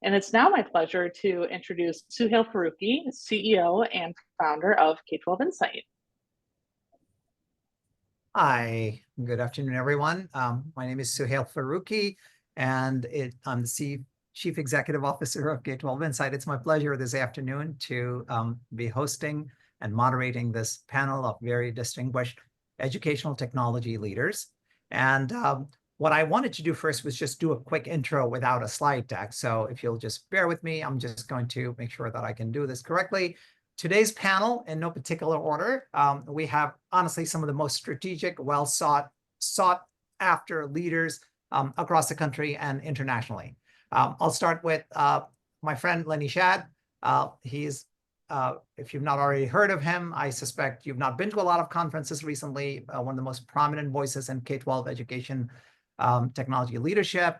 And it's now my pleasure to introduce Suhail Farooqui, CEO and founder of K-12 Insight. Hi, good afternoon, everyone. My name is Suhail Farooqui, and I'm the Chief Executive Officer of K-12 Insight. It's my pleasure this afternoon to be hosting and moderating this panel of very distinguished educational technology leaders. And what I wanted to do first was just do a quick intro without a slide deck. So if you'll just bear with me, I'm just going to make sure that I can do this correctly. Today's panel, in no particular order, we have honestly some of the most strategic, well sought after leaders across the country and internationally. I'll start with my friend Lenny Schad. He's, if you've not already heard of him, I suspect you've not been to a lot of conferences recently. One of the most prominent voices in K-12 education technology leadership.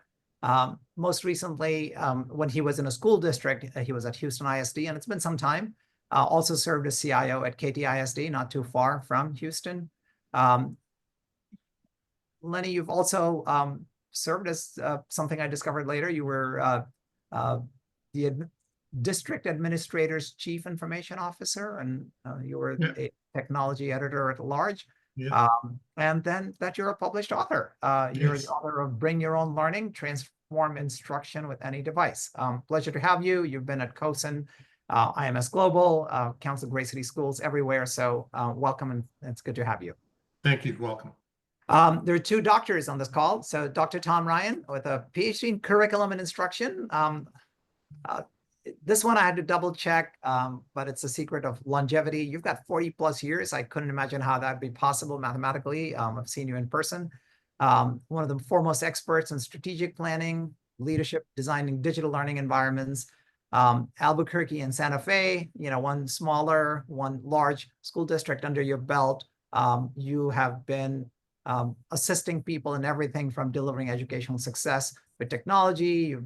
Most recently, when he was in a school district, he was at Houston ISD, and it's been some time. Also served as CIO at KT ISD, not too far from Houston. Lenny, you've also served as something I discovered later. You were the District Administrator's Chief Information Officer, and you were a technology editor at large. Yeah. And then that you're a published author. You're the author of Bring Your Own Learning, Transform Instruction with Any Device. Pleasure to have you. You've been at COSIN, IMS Global, Council of Great City Schools everywhere. So welcome, and it's good to have you. Thank you. Welcome. There are two doctors on this call. So Dr. Tom Ryan with a PhD in curriculum and instruction. This one I had to double check, but it's a secret of longevity. You've got 40 plus years. I couldn't imagine how that'd be possible mathematically. I've seen you in person. One of the foremost experts in strategic planning, leadership, designing digital learning environments. Albuquerque and Santa Fe, one smaller, one large school district under your belt. You have been assisting people in everything from delivering educational success with technology.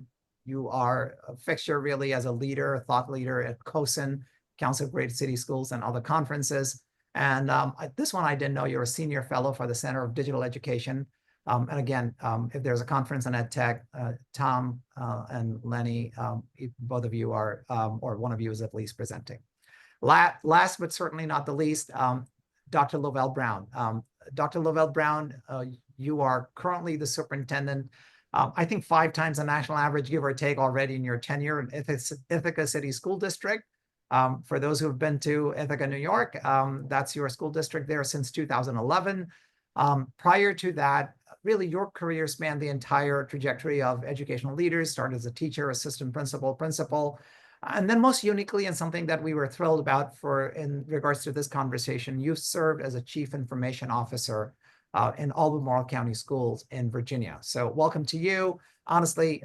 You are a fixture really as a leader, a thought leader at COSIN, Council of Great City Schools, and other conferences. And this one I didn't know. You're a senior fellow for the Center of Digital Education. And again, if there's a conference on EdTech, Tom and Lenny, both of you are, or one of you is at least presenting. Last but certainly not the least, Dr. Luvelle Brown. Dr. Luvelle Brown, you are currently the superintendent, I think 5 times the national average, give or take, already in your tenure in Ithaca City School District. For those who have been to Ithaca, New York, that's your school district there since 2011. Prior to that, really your career spanned the entire trajectory of educational leaders, started as a teacher, assistant principal, and then most uniquely, and something that we were thrilled about in regards to this conversation, you served as a chief information officer in Albemarle County Schools in Virginia. So welcome to you. Honestly,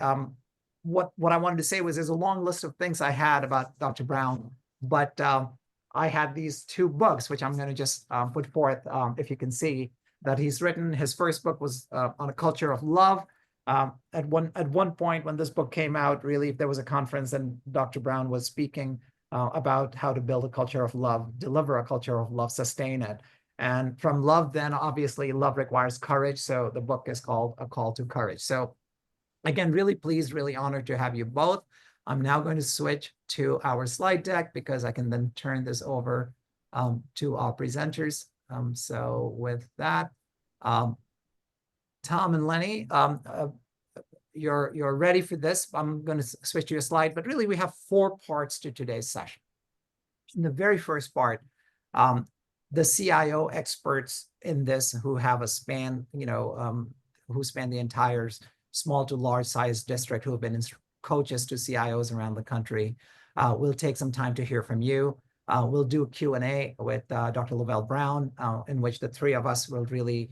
what I wanted to say was there's a long list of things I had about Dr. Brown, but I had these 2 books, which I'm going to just put forth, if you can see, that he's written. His first book was on a culture of love. At one point when this book came out, really, if there was a conference and Dr. Brown was speaking about how to build a culture of love, deliver a culture of love, sustain it. And from love, then obviously love requires courage. So the book is called A Call to Courage. So again, really pleased, really honored to have you both. I'm now going to switch to our slide deck because I can then turn this over to our presenters. So with that, Tom and Lenny, you're ready for this. I'm going to switch to your slide, but really we have 4 parts to today's session. In the very first part, the CIO experts in this who have a span, who span the entire small to large size district, who have been coaches to CIOs around the country. We'll take some time to hear from you. We'll do a Q&A with Dr. Luvelle Brown, in which the 3 of us will really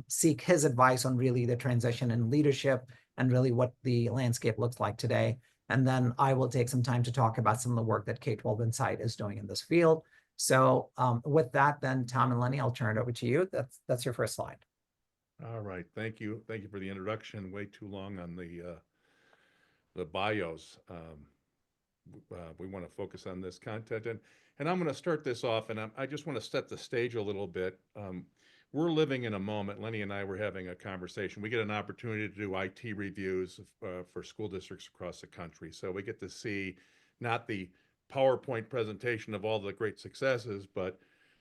seek his advice on really the transition in leadership and really what the landscape looks like today. And then I will take some time to talk about some of the work that K-12 Insight is doing in this field. So with that, then Tom and Lenny, I'll turn it over to you. That's your first slide. All right. Thank you. Thank you for the introduction. Way too long on the bios. We want to focus on this content. And I'm going to start this off, and I just want to set the stage a little bit. we're living in a moment. Lenny and I were having a conversation. We get an opportunity to do IT reviews for school districts across the country. So we get to see not the PowerPoint presentation of all the great successes, but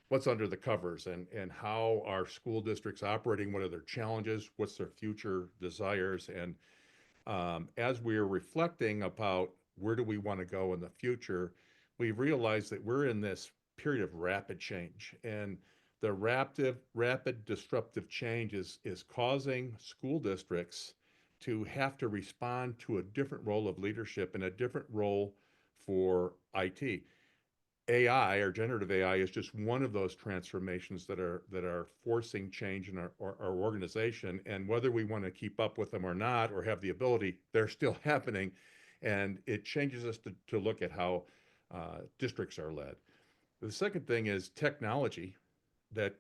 what's under the covers and how are school districts operating, what are their challenges, what's their future desires. And as we're reflecting about where do we want to go in the future, we realize that we're in this period of rapid change. And the rapid disruptive change is causing school districts to have to respond to a different role of leadership and a different role for IT. AI or generative AI is just one of those transformations that are forcing change in our organization. And whether we want to keep up with them or not, or have the ability, they're still happening. And it changes us to look at how districts are led. The second thing is technology that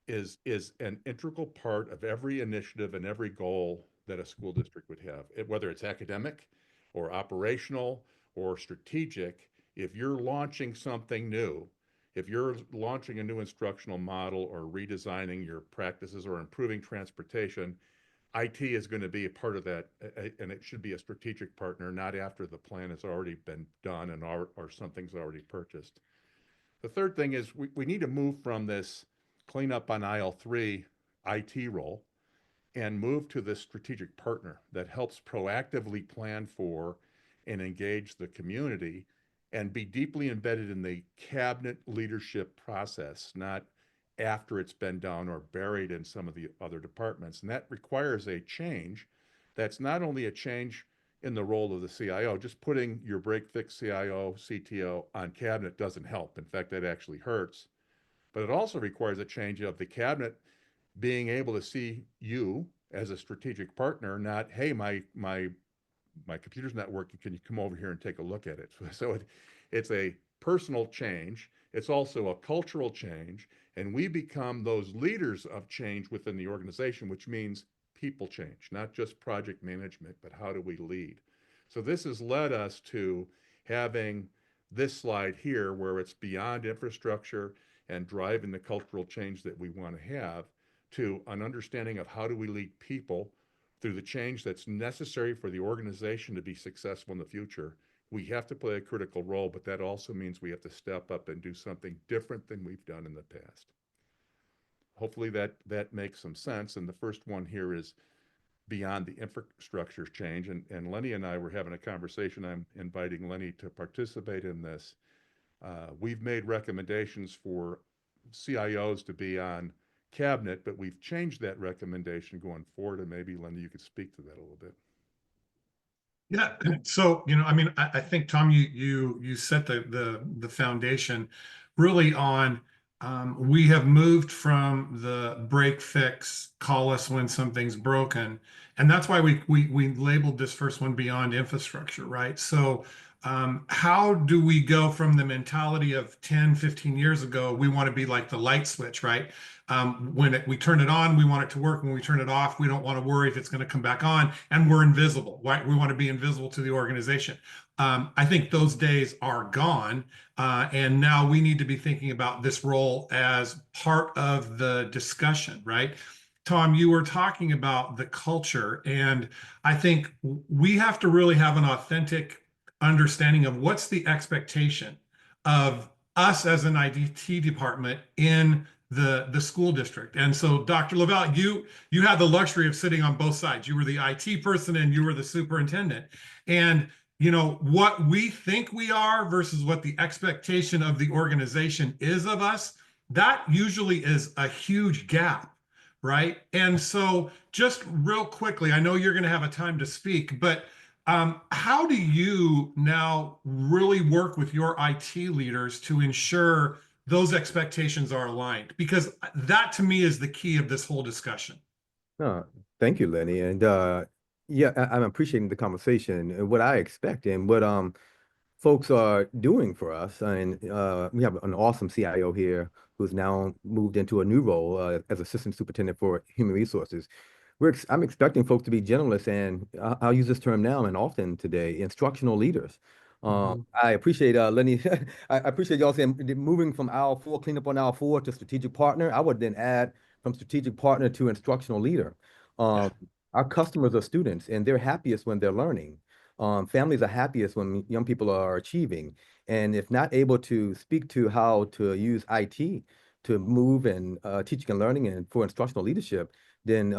is an integral part of every initiative and every goal that a school district would have, whether it's academic or operational or strategic. If you're launching something new, if you're launching a new instructional model or redesigning your practices or improving transportation, IT is going to be a part of that, and it should be a strategic partner, not after the plan has already been done and or something's already purchased. The third thing is we need to move from this cleanup on aisle 3 IT role and move to this strategic partner that helps proactively plan for and engage the community and be deeply embedded in the cabinet leadership process, not after it's been done or buried in some of the other departments. And that requires a change that's not only a change in the role of the CIO. Just putting your break-fix CIO, CTO on cabinet doesn't help. In fact, that actually hurts. But it also requires a change of the cabinet being able to see you as a strategic partner, not, hey, my computer's not working, can you come over here and take a look at it? So it's a personal change. It's also a cultural change. And we become those leaders of change within the organization, which means people change, not just project management, but how do we lead? So this has led us to having this slide here where it's beyond infrastructure and driving the cultural change that we want to have to an understanding of how do we lead people through the change that's necessary for the organization to be successful in the future. We have to play a critical role, but that also means we have to step up and do something different than we've done in the past. Hopefully that makes some sense. And the first one here is beyond the infrastructure change. And Lenny and I were having a conversation. I'm inviting Lenny to participate in this. We've made recommendations for CIOs to be on cabinet, but we've changed that recommendation going forward. And maybe, Lenny, you could speak to that a little bit. Yeah. So, I mean, I think, Tom, you set the foundation really on, we have moved from the break, fix, call us when something's broken. And that's why we labeled this first one beyond infrastructure, right? So how do we go from the mentality of 10, 15 years ago, we want to be like the light switch, right? When we turn it on, we want it to work. When we turn it off, we don't want to worry if it's going to come back on, and we're invisible, right? We want to be invisible to the organization. I think those days are gone. And now we need to be thinking about this role as part of the discussion, right? Tom, you were talking about the culture, and I think we have to really have an authentic understanding of what's the expectation of us as an IT department in the school district. And so, Dr. Luvelle, you had the luxury of sitting on both sides. You were the IT person and you were the superintendent. And what we think we are versus what the expectation of the organization is of us, that usually is a huge gap, right? And so just real quickly, I know you're going to have a time to speak, but how do you now really work with your IT leaders to ensure those expectations are aligned? Because that to me is the key of this whole discussion. Thank you, Lenny. And yeah, I'm appreciating the conversation and what I expect and what folks are doing for us. And we have an awesome CIO here who's now moved into a new role as Assistant Superintendent for Human Resources. I'm expecting folks to be generalists, and I'll use this term now and often today, instructional leaders. I appreciate Lenny. I appreciate y'all saying moving from aisle 4, cleanup on aisle 4 to strategic partner. I would then add from strategic partner to instructional leader. Our customers are students, and they're happiest when they're learning. Families are happiest when young people are achieving. And if not able to speak to how to use IT to move and teaching and learning and for instructional leadership, then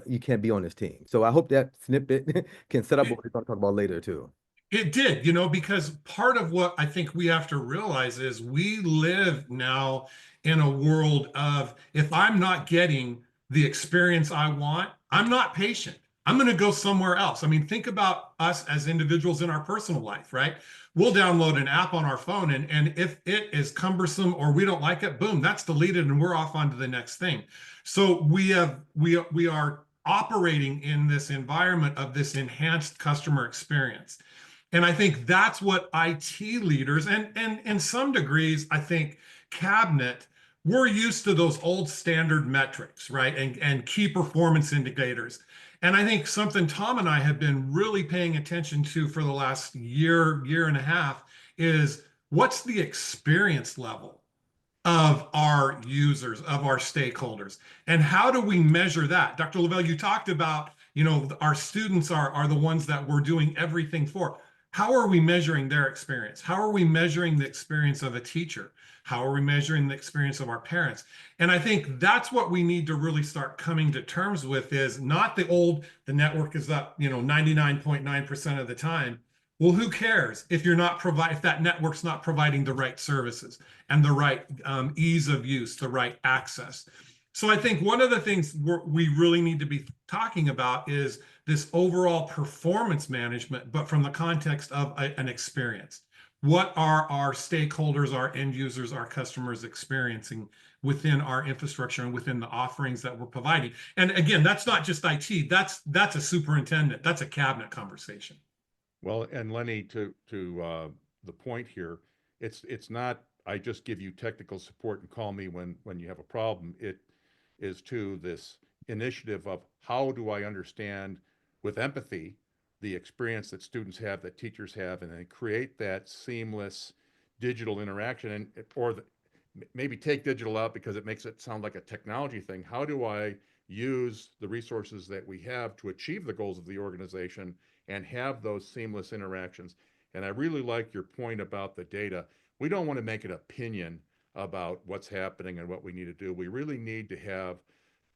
you can't be on this team. So I hope that snippet can set up what we're going to talk about later too. It did, you know, because part of what I think we have to realize is we live now in a world of, if I'm not getting the experience I want, I'm not patient. I'm going to go somewhere else. I mean, think about us as individuals in our personal life, right? We'll download an app on our phone, and if it is cumbersome or we don't like it, boom, that's deleted and we're off onto the next thing. So we are operating in this environment of this enhanced customer experience. And I think that's what IT leaders, and in some degrees, I think cabinet, we're used to those old standard metrics, right? And key performance indicators. And I think something Tom and I have been really paying attention to for the last year and a half is, what's the experience level of our users, of our stakeholders, and how do we measure that? Dr. Luvelle, you talked about, you know, our students are the ones that we're doing everything for. How are we measuring their experience? How are we measuring the experience of a teacher? How are we measuring the experience of our parents? And I think that's what we need to really start coming to terms with, is not the network is up, you know, 99.9% of the time. Well, who cares if if that network's not providing the right services and the right ease of use, the right access. So I think one of the things we really need to be talking about is this overall performance management, but from the context of an experience. What are our stakeholders, our end users, our customers experiencing within our infrastructure and within the offerings that we're providing? And again, that's not just IT, that's a superintendent, that's a cabinet conversation. Well, and Lenny, to the point here, it's not, I just give you technical support and call me when you have a problem. It is to this initiative of, how do I understand with empathy the experience that students have, that teachers have, and then create that seamless digital interaction, and maybe take digital out because it makes it sound like a technology thing. How do I use the resources that we have to achieve the goals of the organization and have those seamless interactions? And I really like your point about the data. We don't want to make an opinion about what's happening and what we need to do. We really need to have,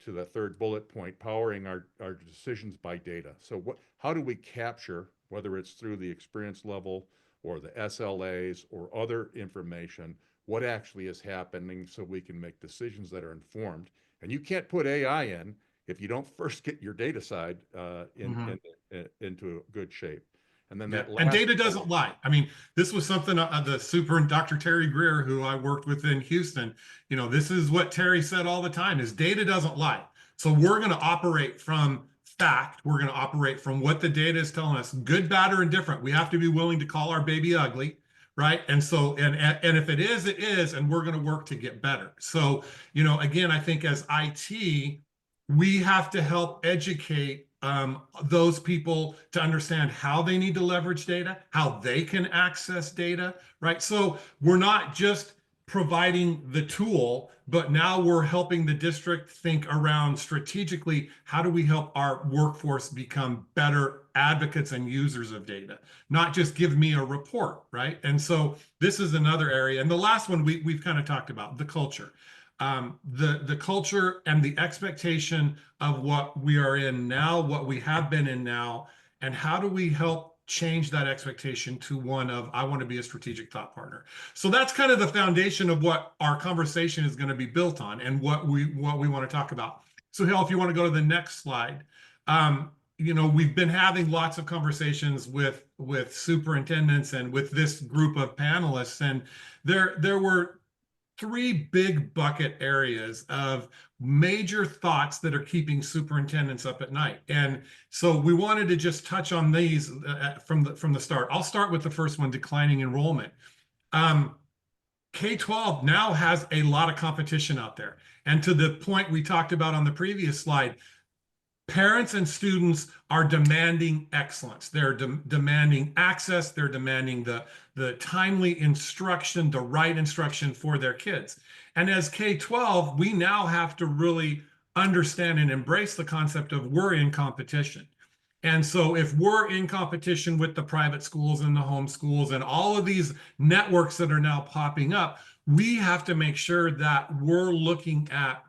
to the third bullet point, powering our decisions by data. So how do we capture, whether it's through the experience level or the SLAs or other information, what actually is happening, so we can make decisions that are informed? And you can't put AI in if you don't first get your data side into good shape. And then and data doesn't lie. I mean, this was something Dr. Terry Greer, who I worked with in Houston, you know, this is what Terry said all the time, is data doesn't lie. So we're going to operate from fact. We're going to operate from what the data is telling us, good, bad, or indifferent. We have to be willing to call our baby ugly, right? And so, and if it is, it is, and we're going to work to get better. So, you know, again, I think as IT, we have to help educate those people to understand how they need to leverage data, how they can access data, right? So we're not just providing the tool, but now we're helping the district think around strategically, how do we help our workforce become better advocates and users of data, not just give me a report, right? And so this is another area. And the last one we've kind of talked about, the culture. The culture and the expectation of what we are in now, what we have been in now, and how do we help change that expectation to one of, I want to be a strategic thought partner. So that's kind of the foundation of what our conversation is going to be built on, and what we want to talk about. So Suhail, if you want to go to the next slide. You know, we've been having lots of conversations with superintendents and with this group of panelists, and there were three big bucket areas of major thoughts that are keeping superintendents up at night. And so we wanted to just touch on these from the start. I'll start with the first one, declining enrollment. K-12 now has a lot of competition out there. And to the point we talked about on the previous slide, parents and students are demanding excellence. They're demanding access. They're demanding the timely instruction, the right instruction for their kids. And as K-12, we now have to really understand and embrace the concept of we're in competition. And so if we're in competition with the private schools and the home schools and all of these networks that are now popping up, we have to make sure that we're looking at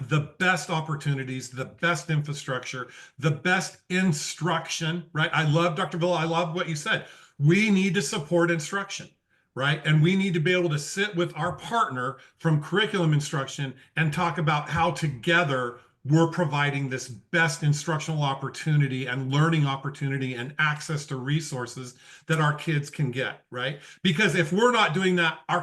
the best opportunities, the best infrastructure, the best instruction, right? I love Dr. Villa. I love what you said. We need to support instruction, right? And we need to be able to sit with our partner from curriculum instruction and talk about how together we're providing this best instructional opportunity and learning opportunity and access to resources that our kids can get, right? Because if we're not doing that, our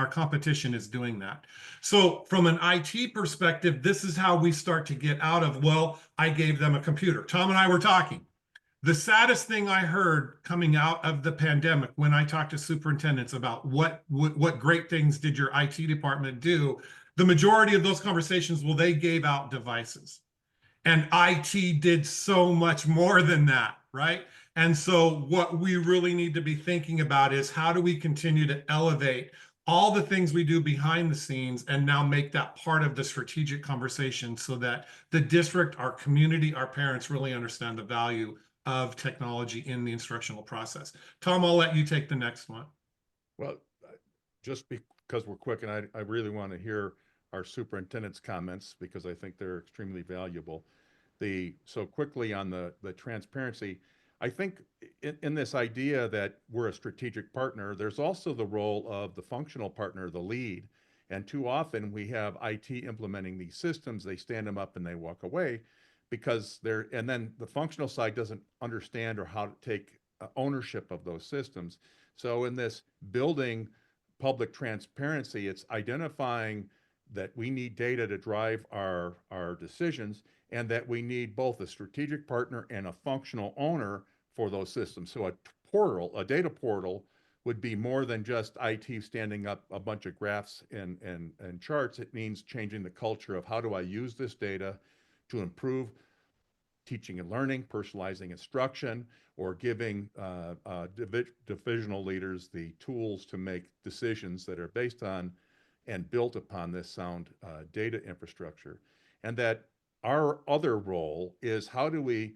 competition is doing that. So from an IT perspective, this is how we start to get out of, well, I gave them a computer. Tom and I were talking. The saddest thing I heard coming out of the pandemic when I talked to superintendents about what great things did your IT department do, the majority of those conversations, well, they gave out devices. And IT did so much more than that, right? And so what we really need to be thinking about is how do we continue to elevate all the things we do behind the scenes and now make that part of the strategic conversation so that the district, our community, our parents really understand the value of technology in the instructional process. Tom, I'll let you take the next one. Well, just because we're quick, and I really want to hear our superintendent's comments because I think they're extremely valuable. So quickly on the transparency, I think in this idea that we're a strategic partner, there's also the role of the functional partner, the lead. And too often we have IT implementing these systems, they stand them up and they walk away because and then the functional side doesn't understand or how to take ownership of those systems. So in this building public transparency, it's identifying that we need data to drive our decisions and that we need both a strategic partner and a functional owner for those systems. So a data portal would be more than just IT standing up a bunch of graphs and charts. It means changing the culture of how do I use this data to improve teaching and learning, personalizing instruction, or giving divisional leaders the tools to make decisions that are based on and built upon this sound data infrastructure. And that our other role is how do we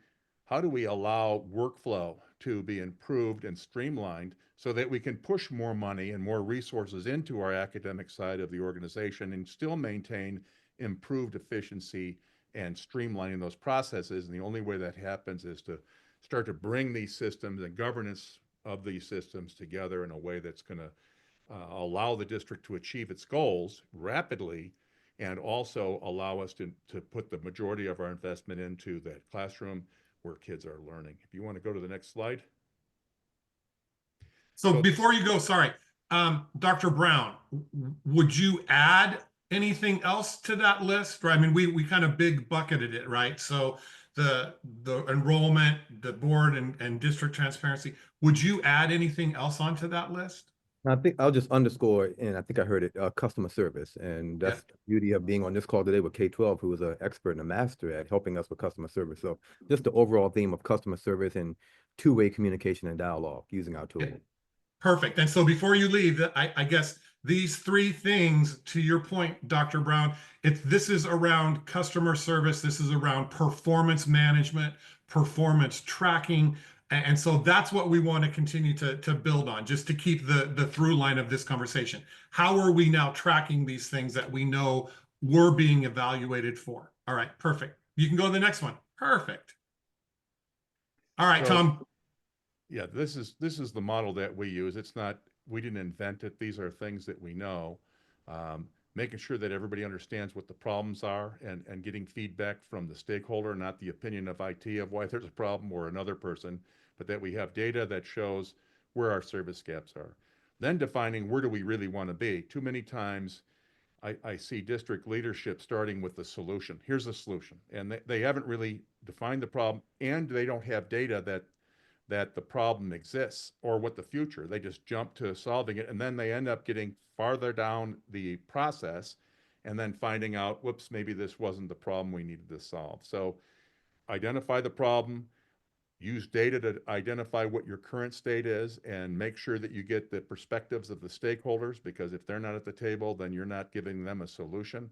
allow workflow to be improved and streamlined so that we can push more money and more resources into our academic side of the organization and still maintain improved efficiency and streamlining those processes. And the only way that happens is to start to bring these systems and governance of these systems together in a way that's going to allow the district to achieve its goals rapidly and also allow us to put the majority of our investment into that classroom where kids are learning. If you want to go to the next slide. So before you go, sorry, Dr. Brown, would you add anything else to that list? Right? I mean, we kind of big bucketed it, right? So the enrollment, the board and district transparency, would you add anything else onto that list? I think I'll just underscore, and I think I heard it, customer service. And that's the beauty of being on this call today with K-12, who is an expert and a master at helping us with customer service. So just the overall theme of customer service and two-way communication and dialogue using our tool. Yeah. Perfect. And so before you leave, I guess these three things, to your point, Dr. Brown, this is around customer service. This is around performance management, performance tracking. And so that's what we want to continue to build on, just to keep the through line of this conversation. How are we now tracking these things that we know we're being evaluated for? All right, perfect. You can go to the next one. Perfect. All right, Tom. Yeah, this is the model that we use. It's not, we didn't invent it. These are things that we know. Making sure that everybody understands what the problems are and getting feedback from the stakeholder, not the opinion of IT of why there's a problem or another person, but that we have data that shows where our service gaps are. Then defining where do we really want to be. Too many times I see district leadership starting with the solution. Here's the solution. And they haven't really defined the problem and they don't have data that the problem exists or what the future. They just jump to solving it and then they end up getting farther down the process and then finding out, whoops, maybe this wasn't the problem we needed to solve. So identify the problem, use data to identify what your current state is and make sure that you get the perspectives of the stakeholders, because if they're not at the table, then you're not giving them a solution.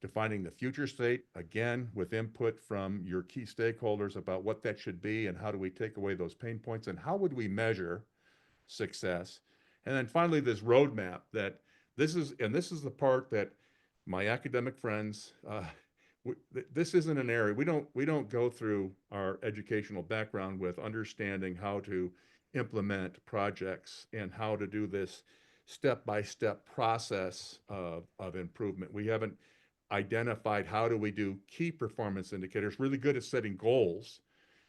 defining the future state, again, with input from your key stakeholders about what that should be and how do we take away those pain points and how would we measure success. And then finally, this roadmap that this is the part that my academic friends, this isn't an area, we don't go through our educational background with understanding how to implement projects and how to do this step-by-step process of improvement. We haven't identified how do we do key performance indicators, really good at setting goals,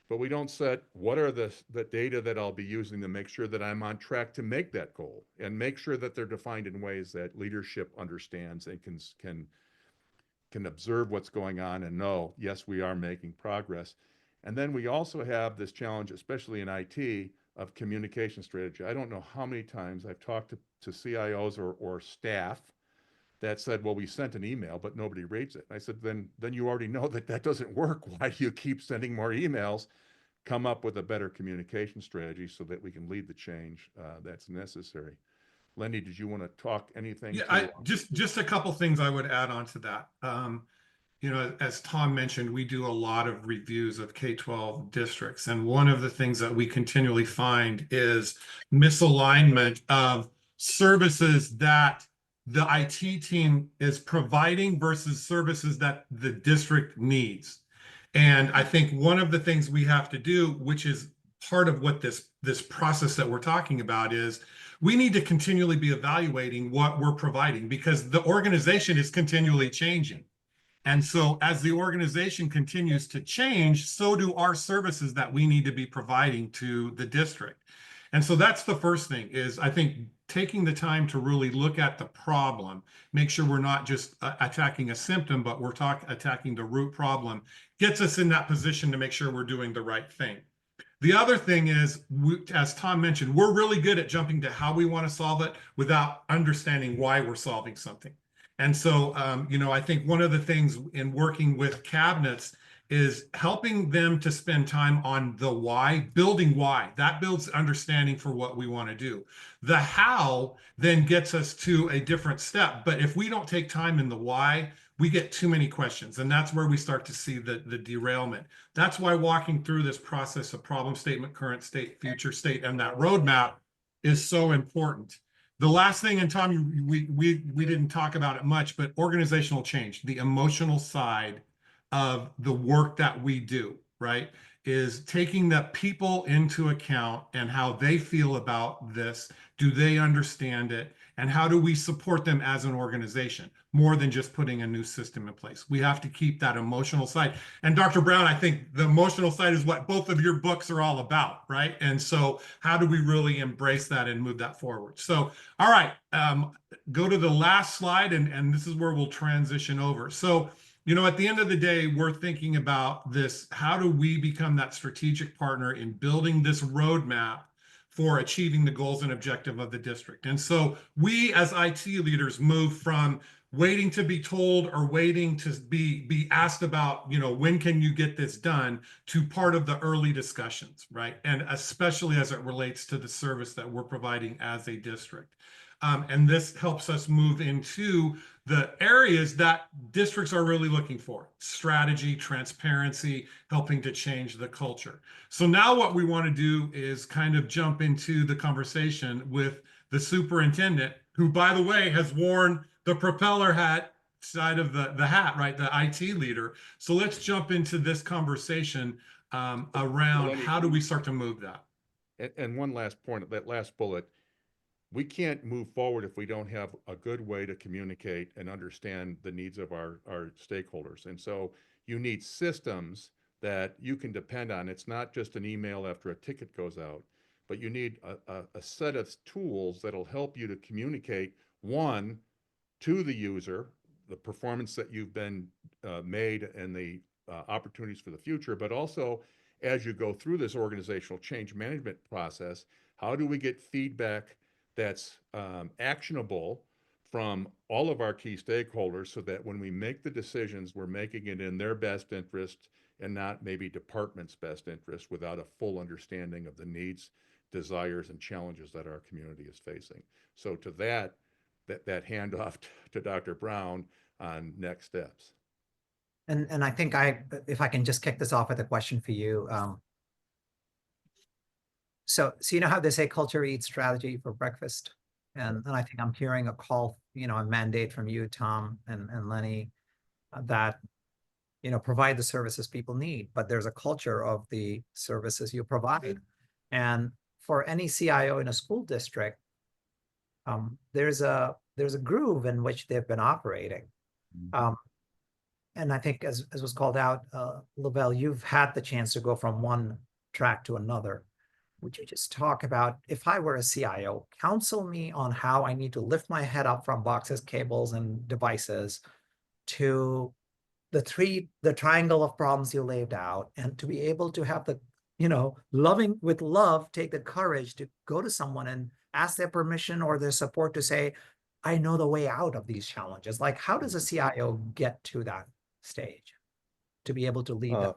but we don't set what are the data that I'll be using to make sure that I'm on track to make that goal and make sure that they're defined in ways that leadership understands and can observe what's going on and know, yes, we are making progress. And then we also have this challenge, especially in IT, of communication strategy. I don't know how many times I've talked to CIOs or staff that said, well, we sent an email, but nobody reads it. And I said, then you already know that doesn't work. Why do you keep sending more emails? Come up with a better communication strategy so that we can lead the change that's necessary. Lenny, did you want to talk anything? Yeah, just a couple things I would add on to that. You know, as Tom mentioned, we do a lot of reviews of K-12 districts. And one of the things that we continually find is misalignment of services that the IT team is providing versus services that the district needs. And I think one of the things we have to do, which is part of what this process that we're talking about, is we need to continually be evaluating what we're providing because the organization is continually changing. And so as the organization continues to change, so do our services that we need to be providing to the district. And so that's the first thing is I think taking the time to really look at the problem, make sure we're not just attacking a symptom, but we're attacking the root problem, gets us in that position to make sure we're doing the right thing. The other thing is, as Tom mentioned, we're really good at jumping to how we want to solve it without understanding why we're solving something. And so, you know, I think one of the things in working with cabinets is helping them to spend time on the why, building why. That builds understanding for what we want to do. The how then gets us to a different step. But if we don't take time in the why, we get too many questions. And that's where we start to see the derailment. That's why walking through this process of problem statement, current state, future state, and that roadmap is so important. The last thing, and Tom, we didn't talk about it much, but organizational change, the emotional side of the work that we do, right, is taking the people into account and how they feel about this. Do they understand it? And how do we support them as an organization more than just putting a new system in place? We have to keep that emotional side. And Dr. Brown, I think the emotional side is what both of your books are all about, right? And so how do we really embrace that and move that forward? So, all right, go to the last slide, and this is where we'll transition over. So, you know, at the end of the day, we're thinking about this. How do we become that strategic partner in building this roadmap for achieving the goals and objective of the district? And so we as IT leaders move from waiting to be told or waiting to be asked about, you know, when can you get this done, to part of the early discussions, right? And especially as it relates to the service that we're providing as a district. And this helps us move into the areas that districts are really looking for: strategy, transparency, helping to change the culture. So now what we want to do is kind of jump into the conversation with the superintendent, who, by the way, has worn the propeller hat side of the hat, right? The IT leader. So let's jump into this conversation around how do we start to move that. And one last point, that last bullet, we can't move forward if we don't have a good way to communicate and understand the needs of our stakeholders. And so you need systems that you can depend on. It's not just an email after a ticket goes out, but you need a set of tools that'll help you to communicate, one, to the user, the performance that you've been made and the opportunities for the future, but also as you go through this organizational change management process, how do we get feedback that's actionable from all of our key stakeholders so that when we make the decisions, we're making it in their best interest and not maybe department's best interest without a full understanding of the needs, desires, and challenges that our community is facing. So to that handoff to Dr. Brown, on next steps. And I think if I can just kick this off with a question for you. So you know how they say culture eats strategy for breakfast? And I think I'm hearing a call, a mandate from you, Tom and Lenny, that, provide the services people need, but there's a culture of the services you provide. And for any CIO in a school district, there's a groove in which they've been operating. And I think as was called out, Luvelle, you've had the chance to go from one track to another. Would you just talk about, if I were a CIO, counsel me on how I need to lift my head up from boxes, cables, and devices to the triangle of problems you laid out, and to be able to have the, with love, take the courage to go to someone and ask their permission or their support to say, I know the way out of these challenges. Like, how does a CIO get to that stage to be able to lead them?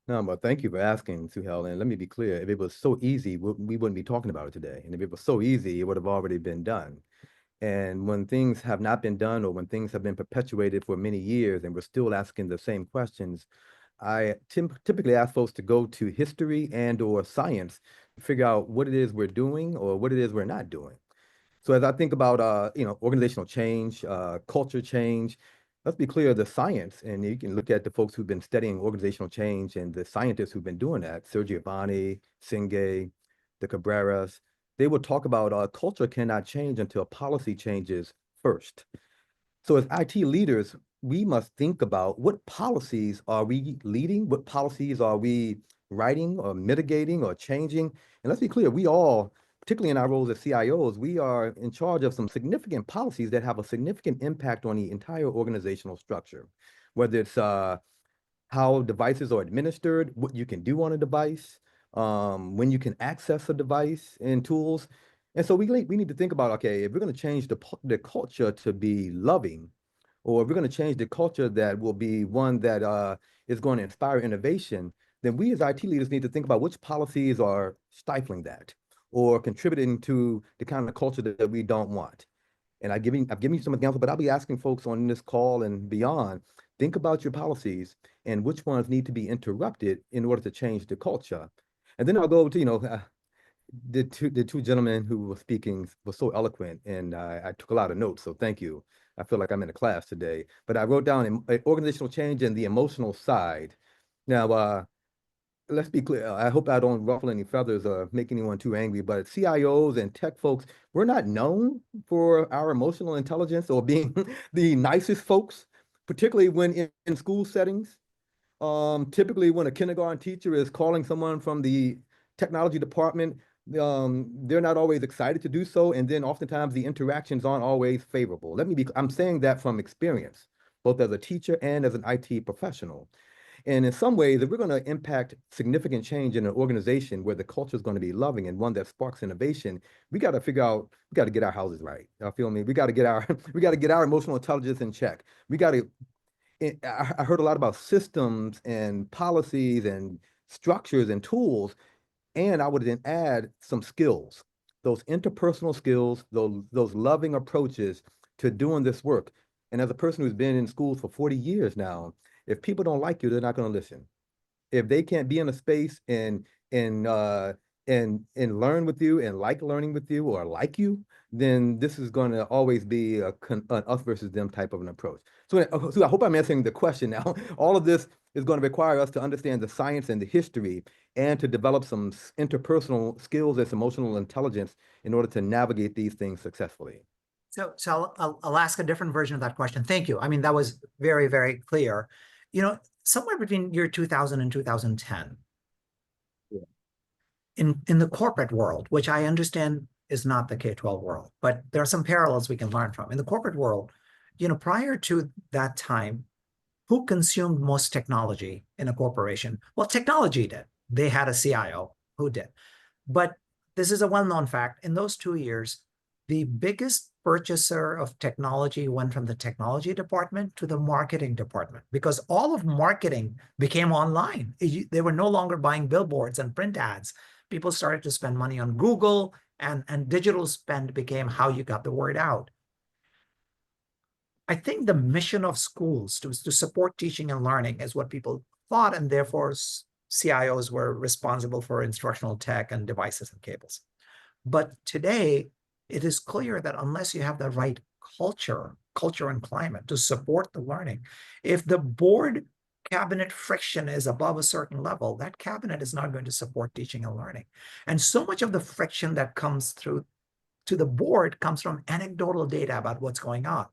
No, but thank you for asking, Suhail. And let me be clear, if it was so easy, we wouldn't be talking about it today. And if it was so easy, it would have already been done. And when things have not been done, or when things have been perpetuated for many years and we're still asking the same questions, I typically ask folks to go to history and or science to figure out what it is we're doing or what it is we're not doing. So as I think about, organizational change, culture change, let's be clear, the science, and you can look at the folks who've been studying organizational change and the scientists who've been doing that, Sergio Giovanni, Singay, the Cabreras, they will talk about culture cannot change until policy changes first. So as IT leaders, we must think about what policies are we leading, what policies are we writing or mitigating or changing. And let's be clear, we all, particularly in our roles as CIOs, we are in charge of some significant policies that have a significant impact on the entire organizational structure, whether it's how devices are administered, what you can do on a device, when you can access a device and tools. And so we need to think about, okay, if we're going to change the culture to be loving, or if we're going to change the culture that will be one that is going to inspire innovation, then we as IT leaders need to think about which policies are stifling that or contributing to the kind of culture that we don't want. And I've given you some examples, but I'll be asking folks on this call and beyond, think about your policies and which ones need to be interrupted in order to change the culture. And then I'll go to, the two gentlemen who were speaking were so eloquent, and I took a lot of notes, so thank you. I feel like I'm in a class today, but I wrote down organizational change and the emotional side. Now, let's be clear. I hope I don't ruffle any feathers or make anyone too angry, but CIOs and tech folks, we're not known for our emotional intelligence or being the nicest folks, particularly when in school settings. Typically when a kindergarten teacher is calling someone from the technology department, they're not always excited to do so. And then oftentimes the interactions aren't always favorable. I'm saying that from experience, both as a teacher and as an IT professional. And in some ways, if we're going to impact significant change in an organization where the culture is going to be loving and one that sparks innovation, we got to figure out, we got to get our houses right. Y'all feel me? We got to get our emotional intelligence in check. I heard a lot about systems and policies and structures and tools, and I would then add some skills, those interpersonal skills, those loving approaches to doing this work. And as a person who's been in schools for 40 years now, if people don't like you, they're not going to listen. If they can't be in a space and learn with you and like learning with you or like you, then this is going to always be an us versus them type of an approach. So I hope I'm answering the question now. All of this is going to require us to understand the science and the history and to develop some interpersonal skills and emotional intelligence in order to navigate these things successfully. So I'll ask a different version of that question. Thank you. I mean, that was very, very clear. Somewhere between year 2000 and 2010, yeah, in the corporate world, which I understand is not the K-12 world, but there are some parallels we can learn from. In the corporate world, prior to that time, who consumed most technology in a corporation? Well, technology did. They had a CIO who did. But this is a well-known fact. In those 2 years, the biggest purchaser of technology went from the technology department to the marketing department, because all of marketing became online. They were no longer buying billboards and print ads. People started to spend money on Google, and digital spend became how you got the word out. I think the mission of schools to support teaching and learning is what people thought, and therefore CIOs were responsible for instructional tech and devices and cables. But today, it is clear that unless you have the right culture and climate to support the learning, if the board cabinet friction is above a certain level, that cabinet is not going to support teaching and learning. And so much of the friction that comes through to the board comes from anecdotal data about what's going on.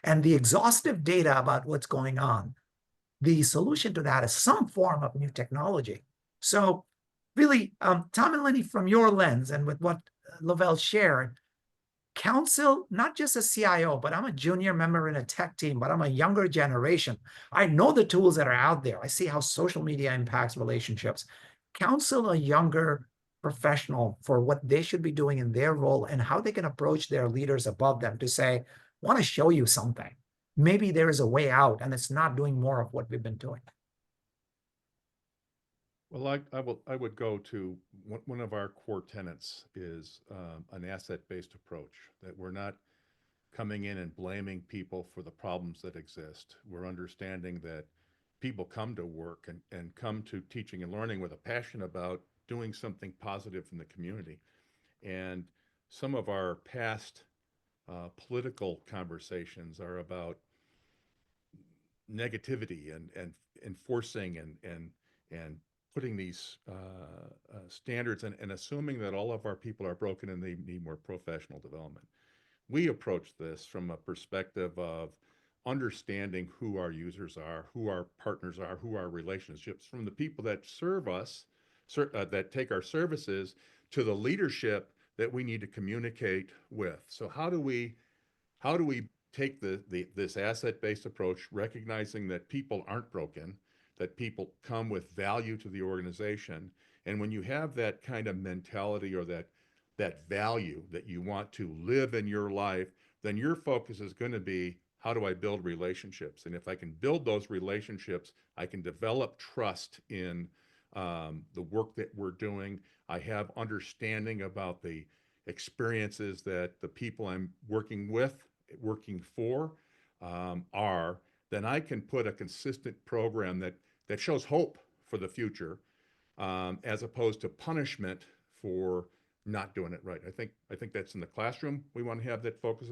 And the exhaustive data about what's going on, the solution to that is some form of new technology. So really, Tom and Lenny, from your lens and with what Luvelle shared, counsel, not just a CIO, but I'm a junior member in a tech team, but I'm a younger generation. I know the tools that are out there. I see how social media impacts relationships. Counsel a younger professional for what they should be doing in their role and how they can approach their leaders above them to say, I want to show you something. Maybe there is a way out and it's not doing more of what we've been doing. Well, I would go to one of our core tenets is an asset-based approach, that we're not coming in and blaming people for the problems that exist. We're understanding that people come to work and come to teaching and learning with a passion about doing something positive in the community. And some of our past political conversations are about negativity and enforcing and putting these standards and assuming that all of our people are broken and they need more professional development. We approach this from a perspective of understanding who our users are, who our partners are, who our relationships, from the people that serve us, that take our services, to the leadership that we need to communicate with. So how do we take this asset-based approach, recognizing that people aren't broken, that people come with value to the organization. And when you have that kind of mentality or that value that you want to live in your life, then your focus is going to be, how do I build relationships? And if I can build those relationships, I can develop trust in the work that we're doing. I have understanding about the experiences that the people I'm working for are, then I can put a consistent program that shows hope for the future, as opposed to punishment for not doing it right. I think that's in the classroom. We want to have that focus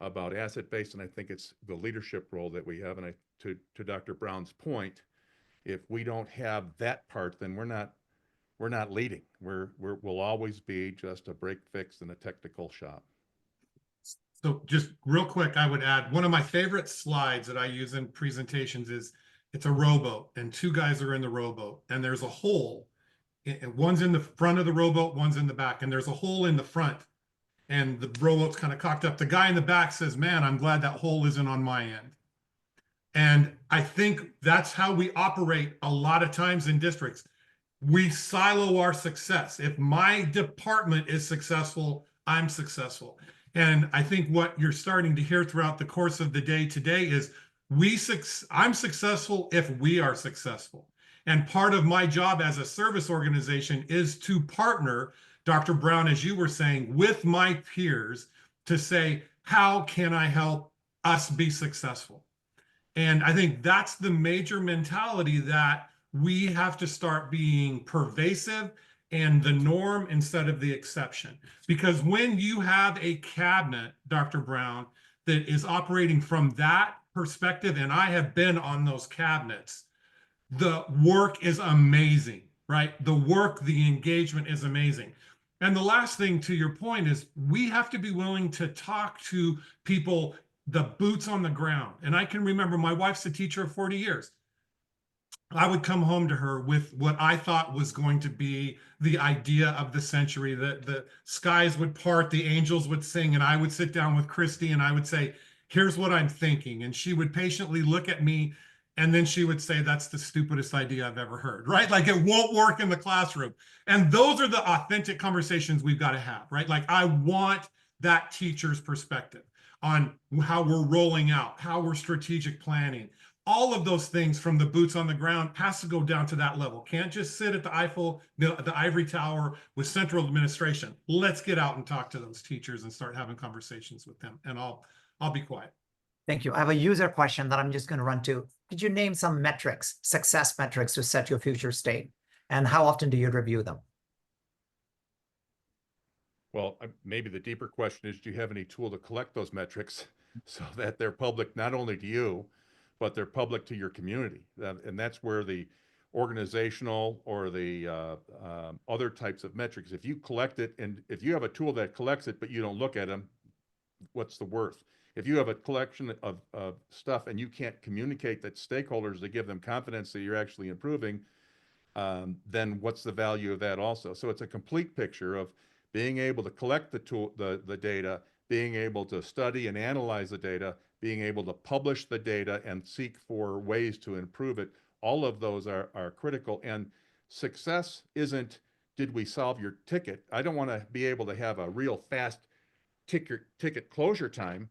about asset-based, and I think it's the leadership role that we have. And to Dr. Brown's point, if we don't have that part, then we're not leading. We'll always be just a break fix in a technical shop. So just real quick, I would add, one of my favorite slides that I use in presentations is, it's a rowboat and two guys are in the rowboat and there's a hole. And one's in the front of the rowboat, one's in the back, and there's a hole in the front and the rowboat's kind of cocked up. The guy in the back says, man, I'm glad that hole isn't on my end. And I think that's how we operate a lot of times in districts. We silo our success. If my department is successful, I'm successful. And I think what you're starting to hear throughout the course of the day today is, I'm successful if we are successful. And part of my job as a service organization is to partner, Dr. Brown, as you were saying, with my peers to say, how can I help us be successful? And I think that's the major mentality, that we have to start being pervasive and the norm instead of the exception. Because when you have a cabinet, Dr. Brown, that is operating from that perspective, and I have been on those cabinets, the work is amazing, right? The work, the engagement is amazing. And the last thing to your point is, we have to be willing to talk to people, the boots on the ground. And I can remember, my wife's a teacher of 40 years. I would come home to her with what I thought was going to be the idea of the century, that the skies would part, the angels would sing, and I would sit down with Christy and I would say, here's what I'm thinking. And she would patiently look at me, and then she would say, that's the stupidest idea I've ever heard, right? Like, it won't work in the classroom. And those are the authentic conversations we've got to have, right? Like, I want that teacher's perspective on how we're rolling out, how we're strategic planning. All of those things from the boots on the ground has to go down to that level. Can't just sit at the ivory tower with central administration. Let's get out and talk to those teachers and start having conversations with them. And I'll be quiet. Thank you. I have a user question that I'm just going to run to. Could you name some metrics, success metrics to set your future state? And how often do you review them? Well, maybe the deeper question is, do you have any tool to collect those metrics so that they're public not only to you, but they're public to your community? And that's where the organizational or the other types of metrics, if you collect it, and if you have a tool that collects it, but you don't look at them, what's the worth? If you have a collection of stuff and you can't communicate that stakeholders to give them confidence that you're actually improving, then what's the value of that also? So it's a complete picture of being able to collect the data, being able to study and analyze the data, being able to publish the data and seek for ways to improve it. All of those are critical. And success isn't, did we solve your ticket? I don't want to be able to have a real fast ticket closure time.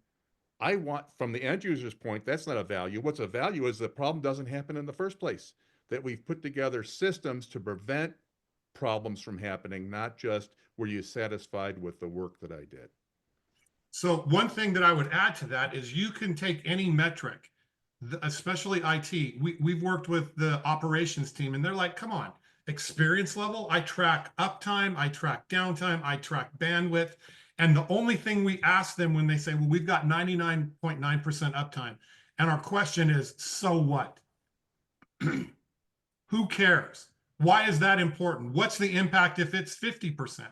I want, from the end user's point, that's not a value. What's a value is the problem doesn't happen in the first place, that we've put together systems to prevent problems from happening, not just were you satisfied with the work that I did. So one thing that I would add to that is you can take any metric, especially IT. We've worked with the operations team and they're like, come on, experience level. I track uptime, I track downtime, I track bandwidth. And the only thing we ask them when they say, well, we've got 99.9% uptime. And our question is, so what? Who cares? Why is that important? What's the impact if it's 50%?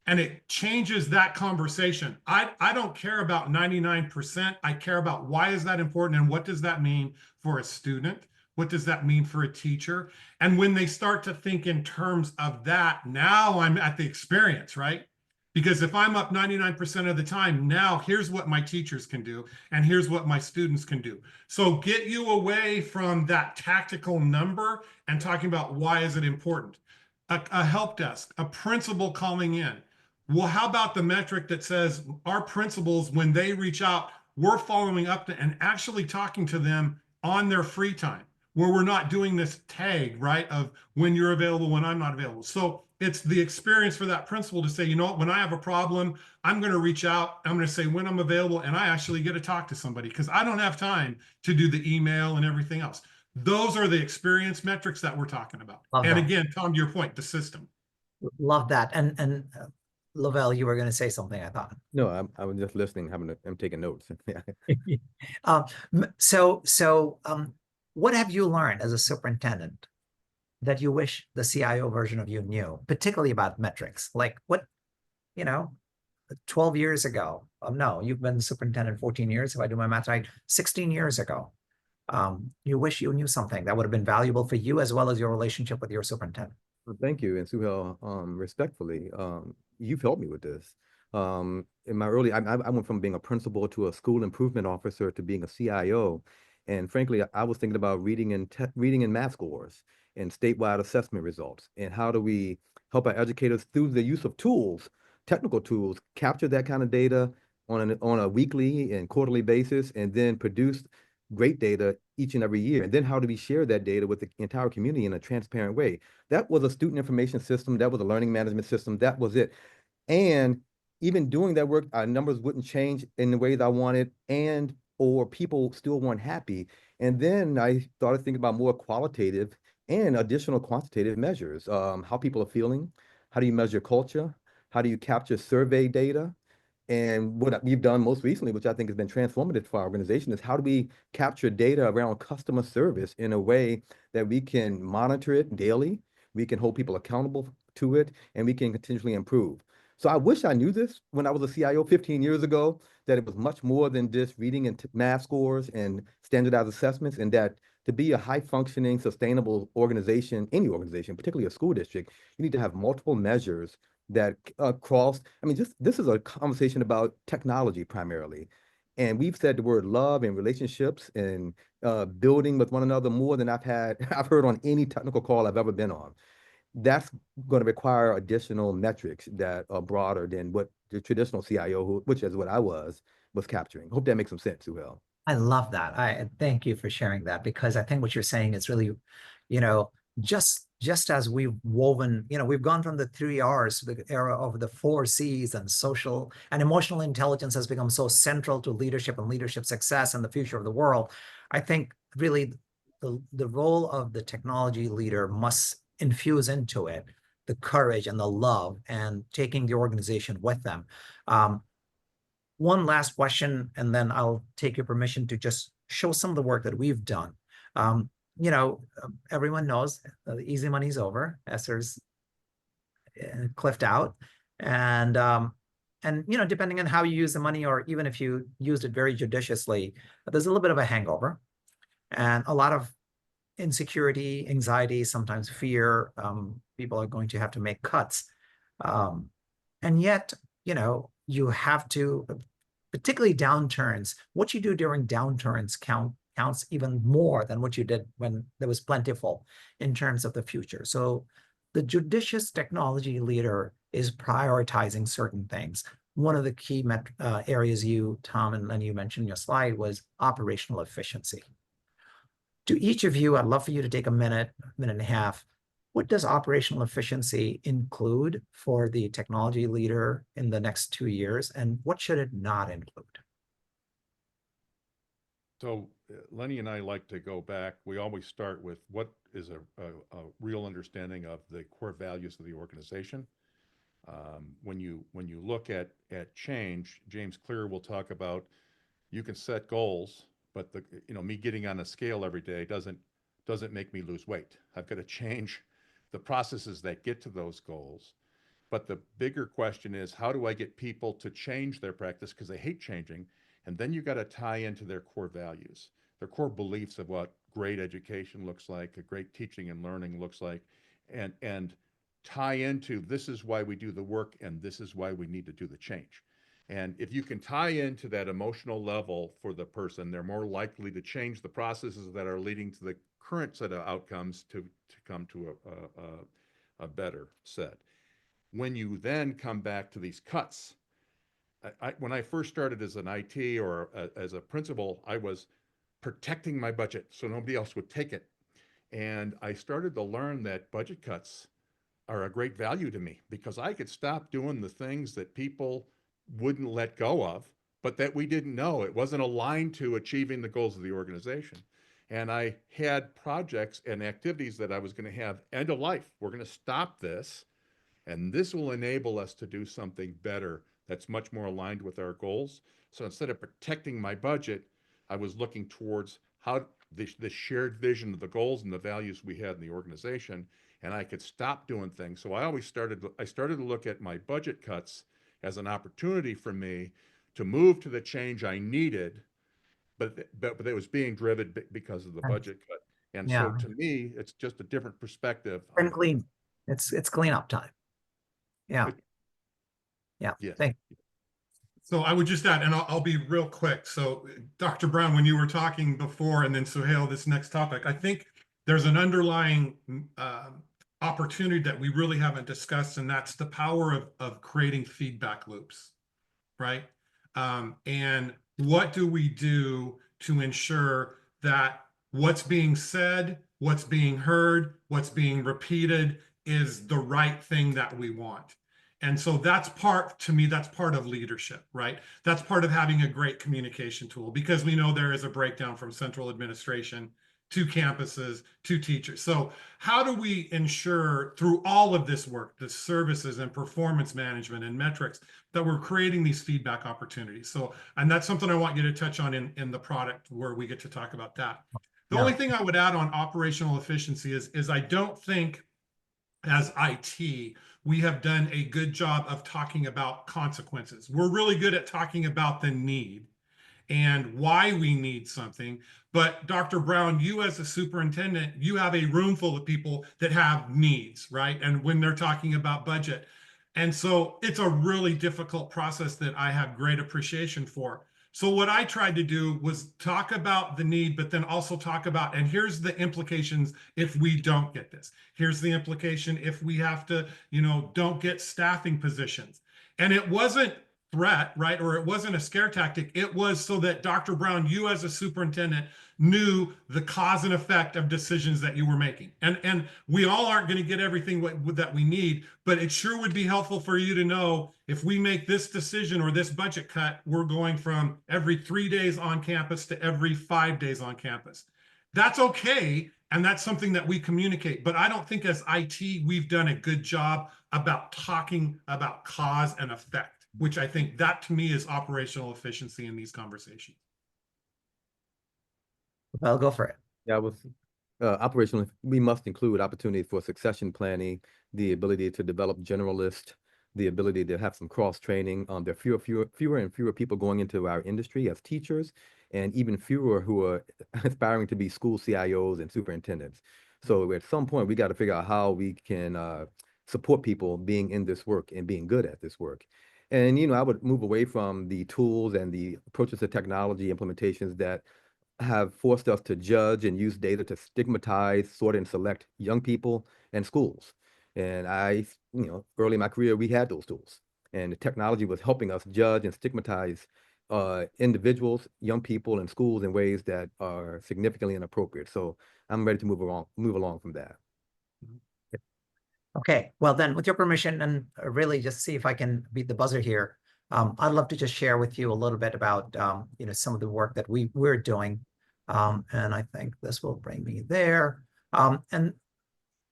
And it changes that conversation. I don't care about 99%. I care about why is that important and what does that mean for a student? What does that mean for a teacher? And when they start to think in terms of that, now I'm at the experience, right? Because if I'm up 99% of the time, now here's what my teachers can do, and here's what my students can do. So get you away from that tactical number and talking about why is it important. A help desk, a principal calling in. Well, how about the metric that says our principals, when they reach out, we're following up and actually talking to them on their free time, where we're not doing this tag, right, of when you're available, when I'm not available. So it's the experience for that principal to say, you know what, when I have a problem, I'm going to reach out. I'm going to say when I'm available, and I actually get to talk to somebody because I don't have time to do the email and everything else. Those are the experience metrics that we're talking about. Love and that. Again, Tom, to your point, the system. Love that. And Luvelle, you were going to say something, I thought. No, I was just listening, I'm taking notes. What have you learned as a superintendent that you wish the CIO version of you knew, particularly about metrics? Like what, 12 years ago, no, you've been superintendent 14 years, if I do my math right, 16 years ago, you wish you knew something that would have been valuable for you as well as your relationship with your superintendent. Well, thank you. And Suhail, respectfully, you've helped me with this. In my early, I went from being a principal to a school improvement officer to being a CIO. And frankly, I was thinking about reading and math scores and statewide assessment results. And how do we help our educators through the use of tools, technical tools, capture that kind of data on a weekly and quarterly basis, and then produce great data each and every year. And then how do we share that data with the entire community in a transparent way? That was a student information system. That was a learning management system. That was it. And even doing that work, our numbers wouldn't change in the ways I wanted, or people still weren't happy. And then I started thinking about more qualitative and additional quantitative measures. How people are feeling. How do you measure culture? How do you capture survey data? And what we've done most recently, which I think has been transformative for our organization, is how do we capture data around customer service in a way that we can monitor it daily, we can hold people accountable to it, and we can continually improve. So I wish I knew this when I was a CIO 15 years ago, that it was much more than just reading and math scores and standardized assessments, and that to be a high-functioning, sustainable organization, any organization, particularly a school district, you need to have multiple measures that this is a conversation about technology primarily. And we've said the word love and relationships and building with one another more than I've heard on any technical call I've ever been on. That's going to require additional metrics that are broader than what the traditional CIO, which is what I was capturing. Hope that makes some sense, Suhail. I love that. I thank you for sharing that, because I think what you're saying is really, just just as we've woven, we've gone from the 3 Rs to the era of the 4 Cs, and social and emotional intelligence has become so central to leadership and leadership success and the future of the world. I think really the role of the technology leader must infuse into it the courage and the love and taking the organization with them. One last question, and then I'll take your permission to just show some of the work that we've done. Everyone knows the easy money's over. Esther's cliffed out, and depending on how you use the money, or even if you used it very judiciously, there's a little bit of a hangover, and a lot of insecurity, anxiety, sometimes fear. People are going to have to make cuts, and yet, you have to, particularly downturns. What you do during downturns counts even more than what you did when there was plentiful in terms of the future. So the judicious technology leader is prioritizing certain things. One of the key areas you, Tom, and Lenny, you mentioned in your slide was operational efficiency. To each of you, I'd love for you to take a minute and a half. What does operational efficiency include for the technology leader in the next 2 years, and what should it not include? So Lenny and I like to go back. We always start with what is a real understanding of the core values of the organization. When you look at change, James Clear will talk about, you can set goals, but me getting on a scale every day doesn't make me lose weight. I've got to change the processes that get to those goals. But the bigger question is, how do I get people to change their practice, because they hate changing? And then you got to tie into their core values, their core beliefs of what great education looks like, a great teaching and learning looks like, and tie into, this is why we do the work, and this is why we need to do the change. And if you can tie into that emotional level for the person, they're more likely to change the processes that are leading to the current set of outcomes to come to a better set. When you then come back to these cuts, when I first started as an IT or as a principal, I was protecting my budget so nobody else would take it. And I started to learn that budget cuts are a great value to me, because I could stop doing the things that people wouldn't let go of, but that we didn't know. It wasn't aligned to achieving the goals of the organization. And I had projects and activities that I was going to have end of life. We're going to stop this, and this will enable us to do something better that's much more aligned with our goals. So instead of protecting my budget, I was looking towards how the shared vision of the goals and the values we had in the organization, and I could stop doing things. So I started to look at my budget cuts as an opportunity for me to move to the change I needed, but it was being driven because of the budget cut. And so to me, it's just a different perspective. And clean. It's cleanup time. Yeah. Thank you. So I would just add, and I'll be real quick. So Dr. Brown, when you were talking before, and then Suhail, this next topic, I think there's an underlying opportunity that we really haven't discussed, and that's the power of creating feedback loops, right? And what do we do to ensure that what's being said, what's being heard, what's being repeated is the right thing that we want? And so that's part, to me, that's part of leadership, right? That's part of having a great communication tool, because we know there is a breakdown from central administration to campuses to teachers. So how do we ensure through all of this work, the services and performance management and metrics, that we're creating these feedback opportunities? So, and that's something I want you to touch on in the product, where we get to talk about that. The only thing I would add on operational efficiency is I don't think as IT, we have done a good job of talking about consequences. We're really good at talking about the need and why we need something. But Dr. Brown, you as a superintendent, you have a room full of people that have needs, right? And when they're talking about budget. And so it's a really difficult process that I have great appreciation for. So what I tried to do was talk about the need, but then also talk about, and here's the implications if we don't get this. Here's the implication if we have to, don't get staffing positions. And it wasn't threat, right? Or it wasn't a scare tactic. It was so that Dr. Brown, you as a superintendent, knew the cause and effect of decisions that you were making. And we all aren't going to get everything that we need, but it sure would be helpful for you to know if we make this decision or this budget cut, we're going from every 3 days on campus to every 5 days on campus. That's okay. And that's something that we communicate. But I don't think as IT, we've done a good job about talking about cause and effect, which I think that to me is operational efficiency in these conversations. I'll go for it. Yeah, with operational, we must include opportunities for succession planning, the ability to develop generalists, the ability to have some cross training. There are fewer and fewer people going into our industry as teachers, and even fewer who are aspiring to be school CIOs and superintendents. So at some point, we got to figure out how we can support people being in this work and being good at this work. And, I would move away from the tools and the approaches to technology implementations that have forced us to judge and use data to stigmatize, sort, and select young people and schools. And early in my career, we had those tools. And the technology was helping us judge and stigmatize individuals, young people, and schools in ways that are significantly inappropriate. So I'm ready to move along from that. Okay, well then, with your permission, and really just see if I can beat the buzzer here. I'd love to just share with you a little bit about some of the work that we're doing, and I think this will bring me there. And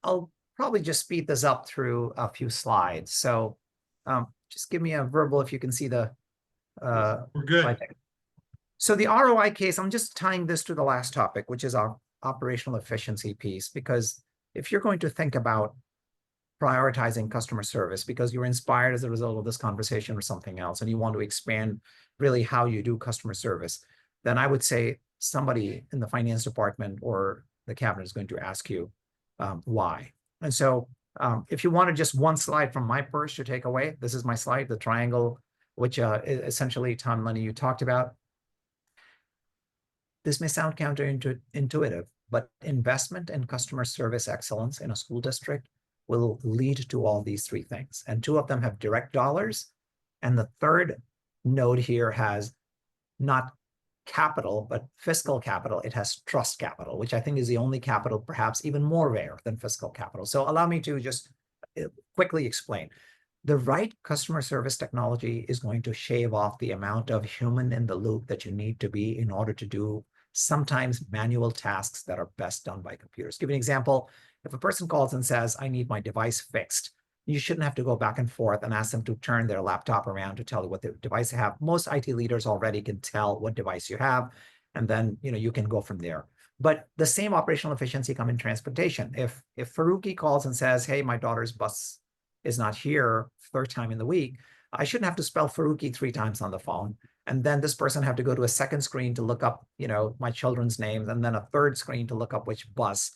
I'll probably just speed this up through a few slides. So just give me a verbal if you can see the. We're good. So the ROI case, I'm just tying this to the last topic, which is our operational efficiency piece, because if you're going to think about prioritizing customer service because you're inspired as a result of this conversation or something else, and you want to expand really how you do customer service, then I would say somebody in the finance department or the cabinet is going to ask you why. And so if you wanted just one slide from my purse to take away, this is my slide, the triangle, which essentially, Tom, Lenny, you talked about. This may sound counterintuitive, but investment in customer service excellence in a school district will lead to all these three things. And two of them have direct dollars. And the third node here has not capital, but fiscal capital. It has trust capital, which I think is the only capital perhaps even more rare than fiscal capital. So allow me to just quickly explain. The right customer service technology is going to shave off the amount of human in the loop that you need to be in order to do sometimes manual tasks that are best done by computers. Give you an example. If a person calls and says, I need my device fixed, you shouldn't have to go back and forth and ask them to turn their laptop around to tell you what the device they have. Most IT leaders already can tell what device you have, and then you can go from there. But the same operational efficiency comes in transportation. If Farooqui calls and says, hey, my daughter's bus is not here third time in the week, I shouldn't have to spell Farooqui 3 times on the phone. And then this person have to go to a second screen to look up, my children's names, and then a third screen to look up which bus.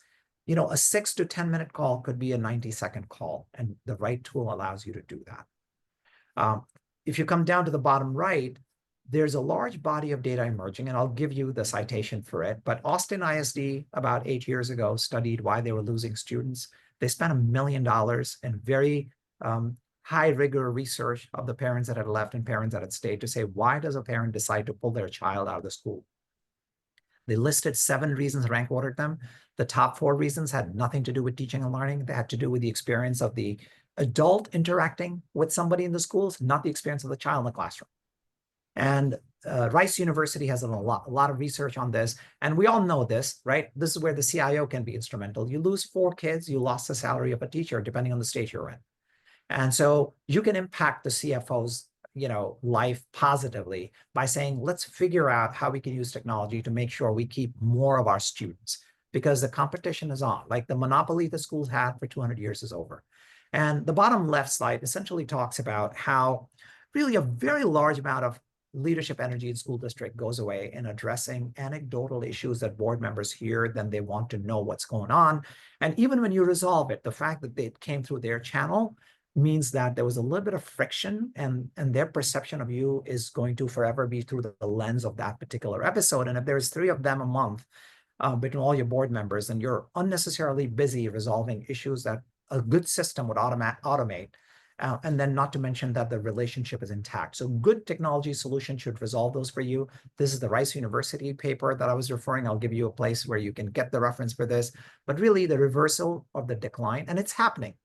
A 6 to 10 minute call could be a 90-second call, and the right tool allows you to do that. If you come down to the bottom right, there's a large body of data emerging, and I'll give you the citation for it. But Austin ISD about 8 years ago studied why they were losing students. They spent $1 million in very high rigor research of the parents that had left and parents that had stayed to say, why does a parent decide to pull their child out of the school? They listed 7 reasons, rank ordered them. The top 4 reasons had nothing to do with teaching and learning. They had to do with the experience of the adult interacting with somebody in the schools, not the experience of the child in the classroom. And Rice University has done a lot of research on this. And we all know this, right? This is where the CIO can be instrumental. You lose 4 kids, you lost the salary of a teacher, depending on the stage you're in. And so you can impact the CFO's life positively by saying, let's figure out how we can use technology to make sure we keep more of our students, because the competition is on. Like the monopoly the schools had for 200 years is over. And the bottom left slide essentially talks about how really a very large amount of leadership energy in school district goes away in addressing anecdotal issues that board members hear, then they want to know what's going on. And even when you resolve it, the fact that it came through their channel means that there was a little bit of friction, and their perception of you is going to forever be through the lens of that particular episode. And if there's 3 of them a month between all your board members, and you're unnecessarily busy resolving issues that a good system would automate, And then not to mention that the relationship is intact. So good technology solution should resolve those for you. This is the Rice University paper that I was referring. I'll give you a place where you can get the reference for this. But really the reversal of the decline, and it's happening.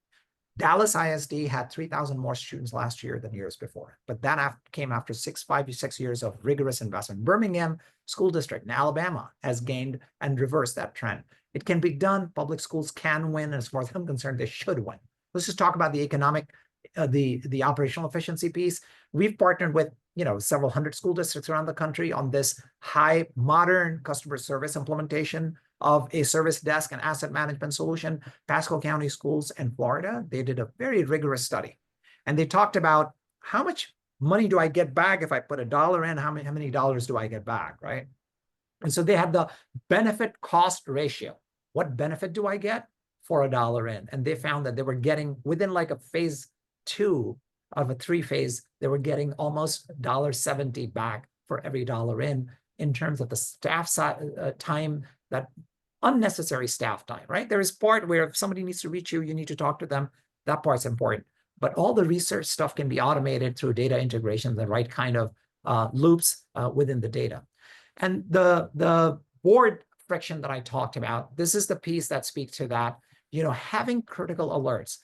Dallas ISD had 3,000 more students last year than years before, but that came after 5 to 6 years of rigorous investment. Birmingham School District in Alabama has gained and reversed that trend. It can be done. Public schools can win, and as far as I'm concerned, they should win. Let's just talk about the economic, the operational efficiency piece. We've partnered with several hundred school districts around the country on this high modern customer service implementation of a service desk and asset management solution. Pasco County Schools in Florida, they did a very rigorous study. And they talked about how much money do I get back if I put $1 in, how many dollars do I get back, right? And so they had the benefit cost ratio. What benefit do I get for $1 in? And they found that they were getting within like a phase 2 of a 3-phase, they were getting almost $1.70 back for every $1 in terms of the staff time, that unnecessary staff time, right? There is part where if somebody needs to reach you, you need to talk to them. That part's important. But all the research stuff can be automated through data integration, the right kind of loops within the data. And the board friction that I talked about, this is the piece that speaks to that, having critical alerts.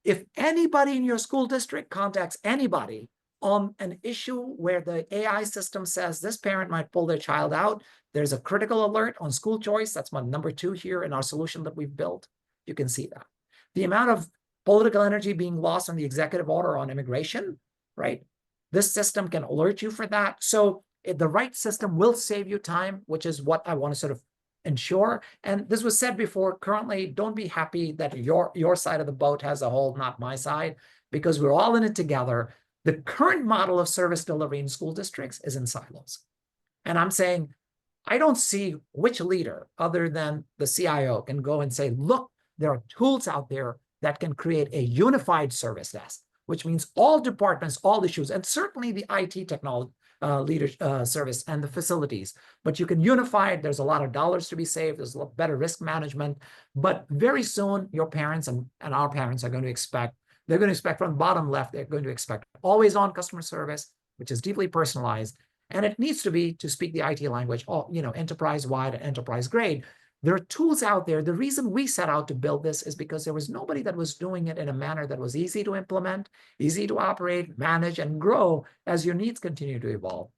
If anybody in your school district contacts anybody on an issue where the AI system says this parent might pull their child out, there's a critical alert on school choice. That's my number 2 here in our solution that we've built. You can see that. The amount of political energy being lost on the executive order on immigration, right? This system can alert you for that. So the right system will save you time, which is what I want to sort of ensure. And this was said before, currently, don't be happy that your side of the boat has a hole, not my side, because we're all in it together. The current model of service delivery in school districts is in silos. And I'm saying, I don't see which leader other than the CIO can go and say, look, there are tools out there that can create a unified service desk, which means all departments, all issues, and certainly the IT technology service and the facilities. But you can unify it. There's a lot of dollars to be saved. There's a lot better risk management. But very soon, your parents and our parents are going to expect, they're going to expect from the bottom left, they're going to expect always on customer service, which is deeply personalized. And it needs to be, to speak the IT language, enterprise-wide and enterprise grade. There are tools out there. The reason we set out to build this is because there was nobody that was doing it in a manner that was easy to implement, easy to operate, manage, and grow as your needs continue to evolve.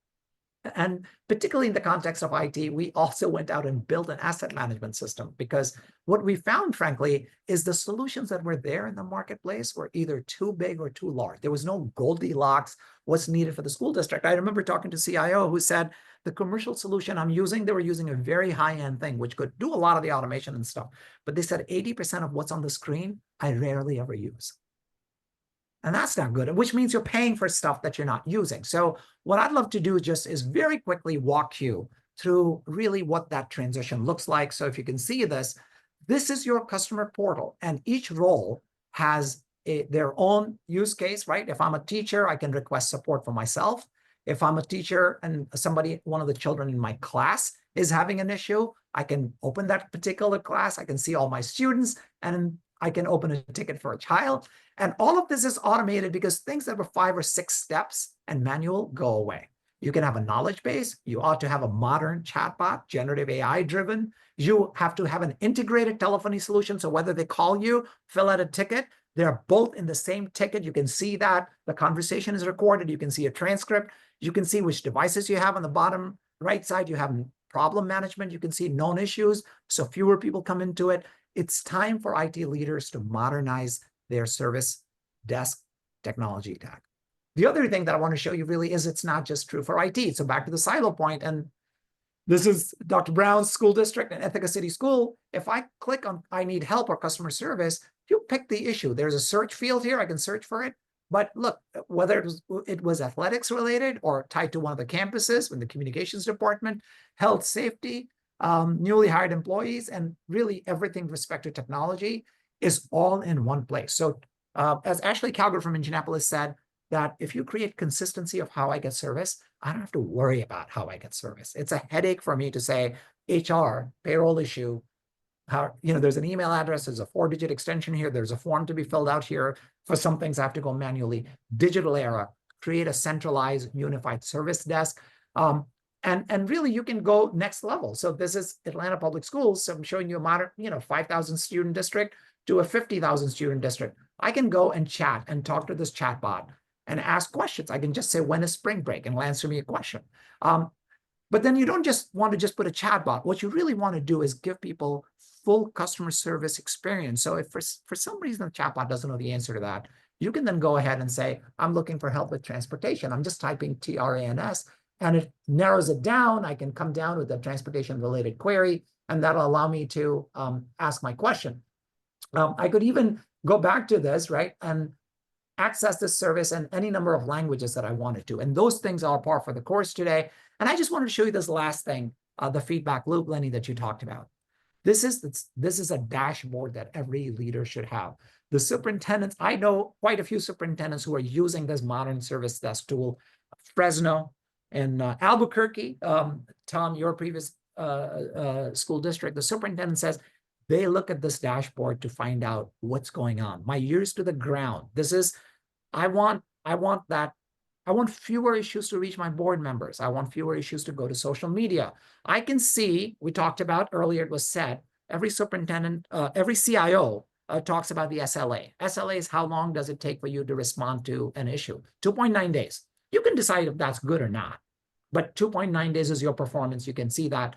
And particularly in the context of IT, we also went out and built an asset management system, because what we found, frankly, is the solutions that were there in the marketplace were either too big or too large. There was no Goldilocks, what's needed for the school district. I remember talking to CIO who said, the commercial solution I'm using, they were using a very high-end thing, which could do a lot of the automation and stuff. But they said 80% of what's on the screen, I rarely ever use. And that's not good, which means you're paying for stuff that you're not using. So what I'd love to do is very quickly walk you through really what that transition looks like. So if you can see this is your customer portal, and each role has their own use case, right? If I'm a teacher, I can request support for myself. If I'm a teacher and one of the children in my class is having an issue, I can open that particular class. I can see all my students, and I can open a ticket for a child. And all of this is automated because things that were 5 or 6 steps and manual go away. You can have a knowledge base. You ought to have a modern chatbot, generative AI driven. You have to have an integrated telephony solution. So whether they call you, fill out a ticket, they're both in the same ticket. You can see that the conversation is recorded. You can see a transcript. You can see which devices you have on the bottom right side. You have problem management. You can see known issues, so fewer people come into it. It's time for IT leaders to modernize their service desk technology stack. The other thing that I want to show you really is it's not just true for IT. So back to the silo point, and this is Dr. Brown's school district and Ithaca City School. If I click on I need help or customer service, you pick the issue. There's a search field here. I can search for it. But look, whether it was athletics related or tied to one of the campuses in the communications department, health, safety, newly hired employees, and really everything with respect to technology is all in one place. So as Ashley Calgary from Indianapolis said, that if you create consistency of how I get service, I don't have to worry about how I get service. It's a headache for me to say, HR, payroll issue, there's an email address, there's a 4-digit extension here, there's a form to be filled out here, For some things, I have to go manually. Digital era, create a centralized unified service desk. And really you can go next level. So this is Atlanta Public Schools. So I'm showing you a modern, 5,000 student district to a 50,000 student district. I can go and chat and talk to this chatbot and ask questions. I can just say, when is spring break? And it'll answer me a question. But then you don't just want to just put a chatbot. What you really want to do is give people full customer service experience. So if for some reason the chatbot doesn't know the answer to that, you can then go ahead and say, I'm looking for help with transportation. I'm just typing TRANS, and it narrows it down. I can come down with a transportation related query, and that'll allow me to ask my question. I could even go back to this, right, and access this service in any number of languages that I wanted to. And those things are par for the course today. And I just wanted to show you this last thing, the feedback loop, Lenny, that you talked about. This is a dashboard that every leader should have. The superintendents, I know quite a few superintendents who are using this modern service desk tool. Fresno and Albuquerque, Tom, your previous school district, the superintendent says they look at this dashboard to find out what's going on. My ears to the ground. This is, I want fewer issues to reach my board members. I want fewer issues to go to social media. I can see, we talked about earlier, it was said, every superintendent, every CIO talks about the SLA. SLA is how long does it take for you to respond to an issue? 2.9 days. You can decide if that's good or not, but 2.9 days is your performance. You can see that.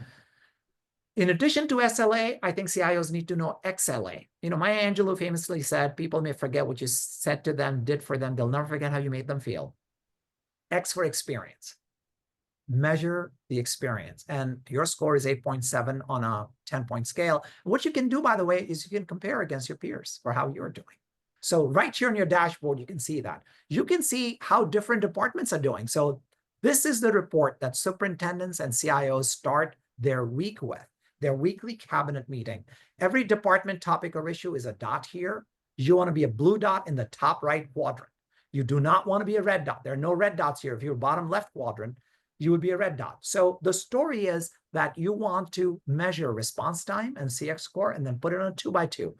In addition to SLA, I think CIOs need to know XLA. Maya Angelou famously said, people may forget what you said to them, did for them. They'll never forget how you made them feel. X for experience. Measure the experience. And your score is 8.7 on a 10-point scale. What you can do, by the way, is you can compare against your peers for how you're doing. So right here on your dashboard, you can see that. You can see how different departments are doing. So this is the report that superintendents and CIOs start their week with, their weekly cabinet meeting. Every department topic or issue is a dot here. You want to be a blue dot in the top right quadrant. You do not want to be a red dot. There are no red dots here. If you're bottom left quadrant, you would be a red dot. So the story is that you want to measure response time and CX score and then put it on a 2x2.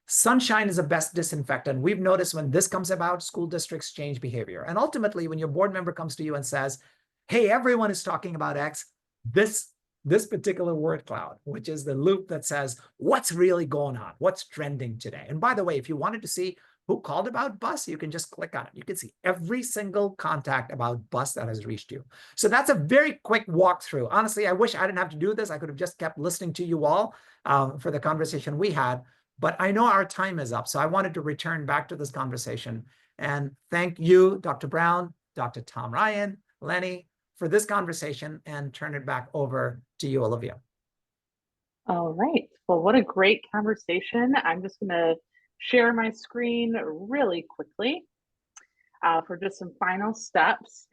Sunshine is the best disinfectant. We've noticed when this comes about, school districts change behavior. And ultimately, when your board member comes to you and says, hey, everyone is talking about X, this particular word cloud, which is the loop that says, what's really going on? What's trending today? And by the way, if you wanted to see who called about bus, you can just click on it. You can see every single contact about bus that has reached you. So that's a very quick walkthrough. Honestly, I wish I didn't have to do this. I could have just kept listening to you all for the conversation we had, but I know our time is up. So I wanted to return back to this conversation and thank you, Dr. Brown, Dr. Tom Ryan, Lenny, for this conversation, and turn it back over to you, Olivia. All right. Well, what a great conversation. I'm just going to share my screen really quickly for just some final steps.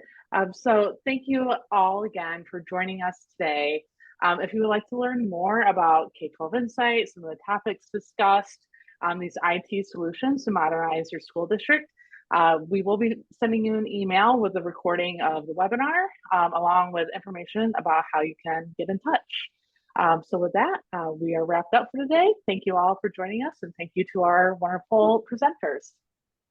So thank you all again for joining us today. If you would like to learn more about K-12 Insight, some of the topics discussed, these IT solutions to modernize your school district, we will be sending you an email with the recording of the webinar, along with information about how you can get in touch. So with that, we are wrapped up for today. Thank you all for joining us, and thank you to our wonderful presenters.